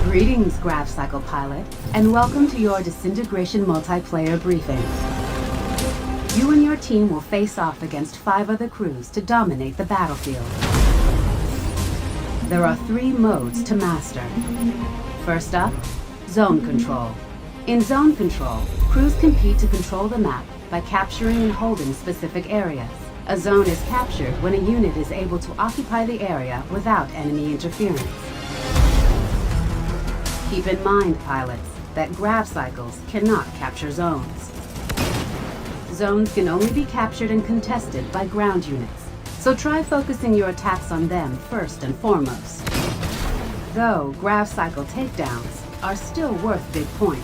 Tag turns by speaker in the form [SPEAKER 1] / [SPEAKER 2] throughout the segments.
[SPEAKER 1] Greetings, GravCycle Pilot, and welcome to your Disintegration multiplayer briefing. You and your team will face off against 5 other crews to dominate the battlefield. There are 3 modes to master. First up, Zone Control. In Zone Control, crews compete to control the map by capturing and holding specific areas. A zone is captured when a unit is able to occupy the area without enemy interference. Keep in mind, pilots, that GravCycles cannot capture zones. Zones can only be captured and contested by ground units, so try focusing your attacks on them first and foremost. Though GravCycle takedowns are still worth big points.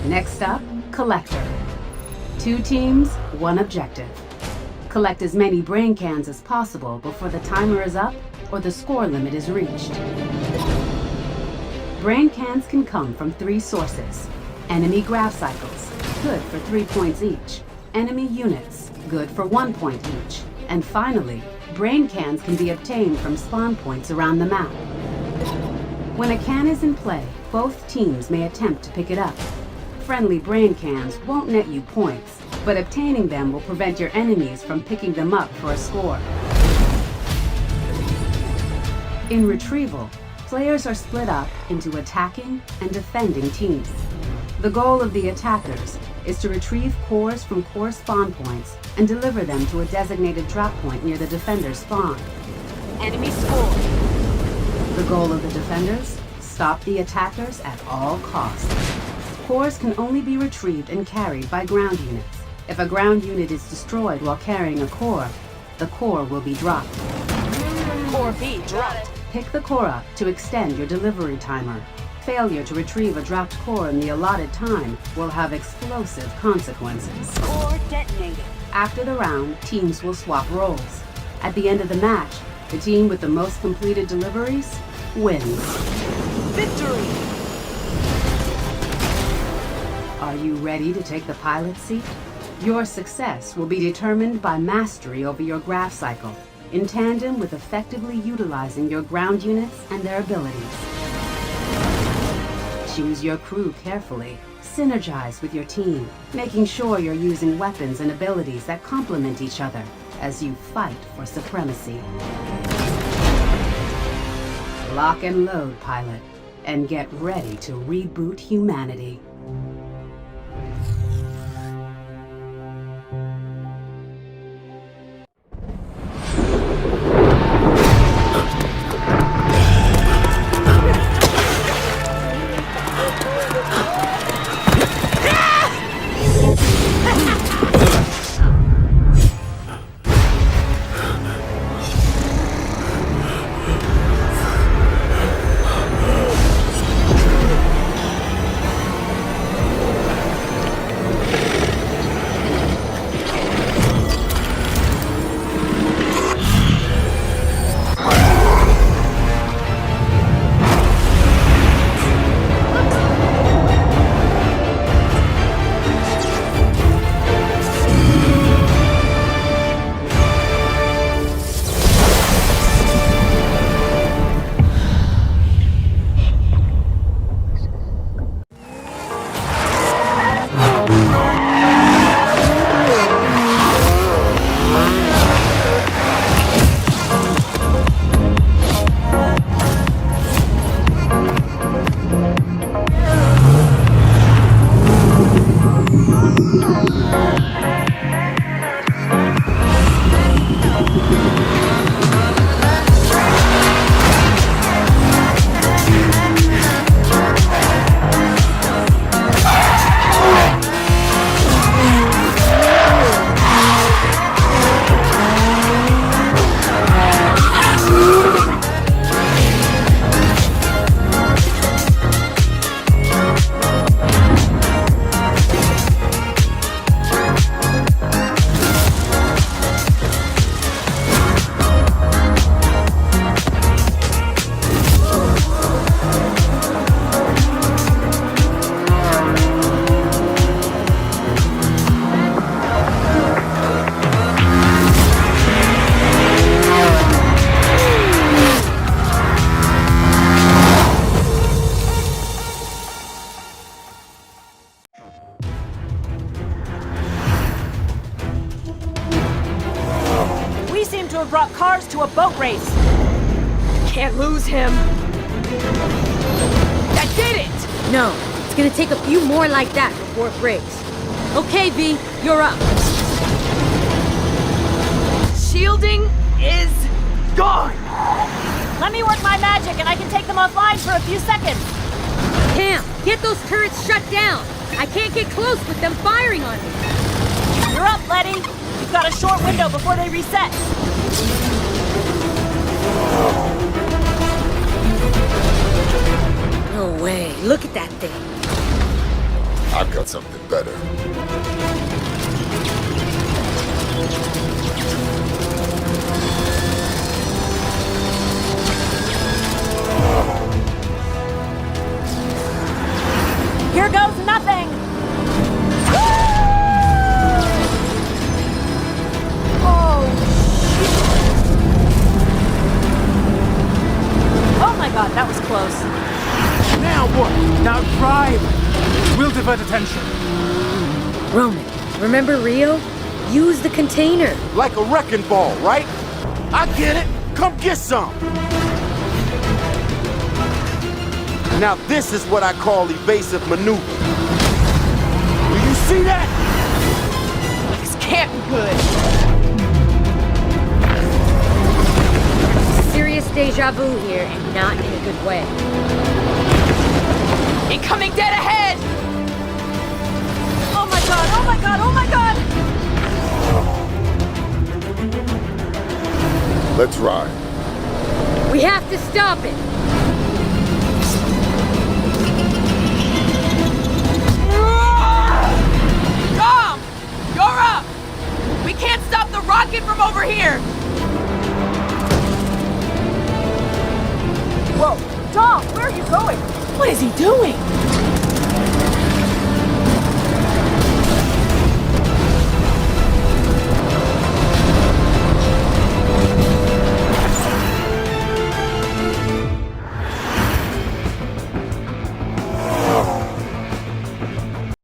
[SPEAKER 1] Next up, Collector. 2 teams, 1 objective. Collect as many brain cans as possible before the timer is up or the score limit is reached. Brain cans can come from 3 sources. Enemy GravCycles, good for 3 points each. Enemy units, good for 1 point each. And finally, brain cans can be obtained from spawn points around the map. When a can is in play, both teams may attempt to pick it up. Friendly brain cans won't net you points, but obtaining them will prevent your enemies from picking them up for a score. In Retrieval, players are split up into attacking and defending teams. The goal of the attackers is to retrieve cores from core spawn points and deliver them to a designated drop point near the defender's spawn.
[SPEAKER 2] Enemy score.
[SPEAKER 1] The goal of the defenders? Stop the attackers at all costs. Cores can only be retrieved and carried by ground units. If a ground unit is destroyed while carrying a core, the core will be dropped.
[SPEAKER 2] Core B dropped.
[SPEAKER 1] Pick the core up to extend your delivery timer. Failure to retrieve a dropped core in the allotted time will have explosive consequences.
[SPEAKER 2] Core detonated.
[SPEAKER 1] After the round, teams will swap roles. At the end of the match, the team with the most completed deliveries wins.
[SPEAKER 2] Victory!
[SPEAKER 1] Are you ready to take the pilot seat? Your success will be determined by mastery over your GravCycle, in tandem with effectively utilizing your ground units and their abilities. Choose your crew carefully. Synergize with your team, making sure you're using weapons and abilities that complement each other as you fight for supremacy. Lock and load, pilot, and get ready to reboot humanity.
[SPEAKER 2] to have brought cars to a boat race. Can't lose him. That did it!
[SPEAKER 3] No, it's gonna take a few more like that before it breaks. Okay, V, you're up.
[SPEAKER 2] Shielding is gone!
[SPEAKER 4] Let me work my magic and I can take them offline for a few seconds.
[SPEAKER 3] Cam, get those turrets shut down. I can't get close with them firing on me.
[SPEAKER 4] You're up, Letty. You've got a short window before they reset.
[SPEAKER 3] No way, look at that thing.
[SPEAKER 5] I've got something better.
[SPEAKER 4] Here goes nothing. Oh my god, that was close.
[SPEAKER 6] Now what? Now drive! We'll divert attention.
[SPEAKER 3] Roman, remember Rio? Use the container.
[SPEAKER 7] Like a wrecking ball, right? I get it. Come get some. Now this is what I call evasive maneuver. Do you see that?
[SPEAKER 2] This can't be good.
[SPEAKER 3] Serious deja vu here, and not in a good way.
[SPEAKER 2] Incoming dead ahead! Oh my god, oh my god, oh my god!
[SPEAKER 5] Let's ride.
[SPEAKER 3] We have to stop it.
[SPEAKER 2] Dom! You're up! We can't stop the rocket from over here! Whoa, Dom, where are you going? What is he doing?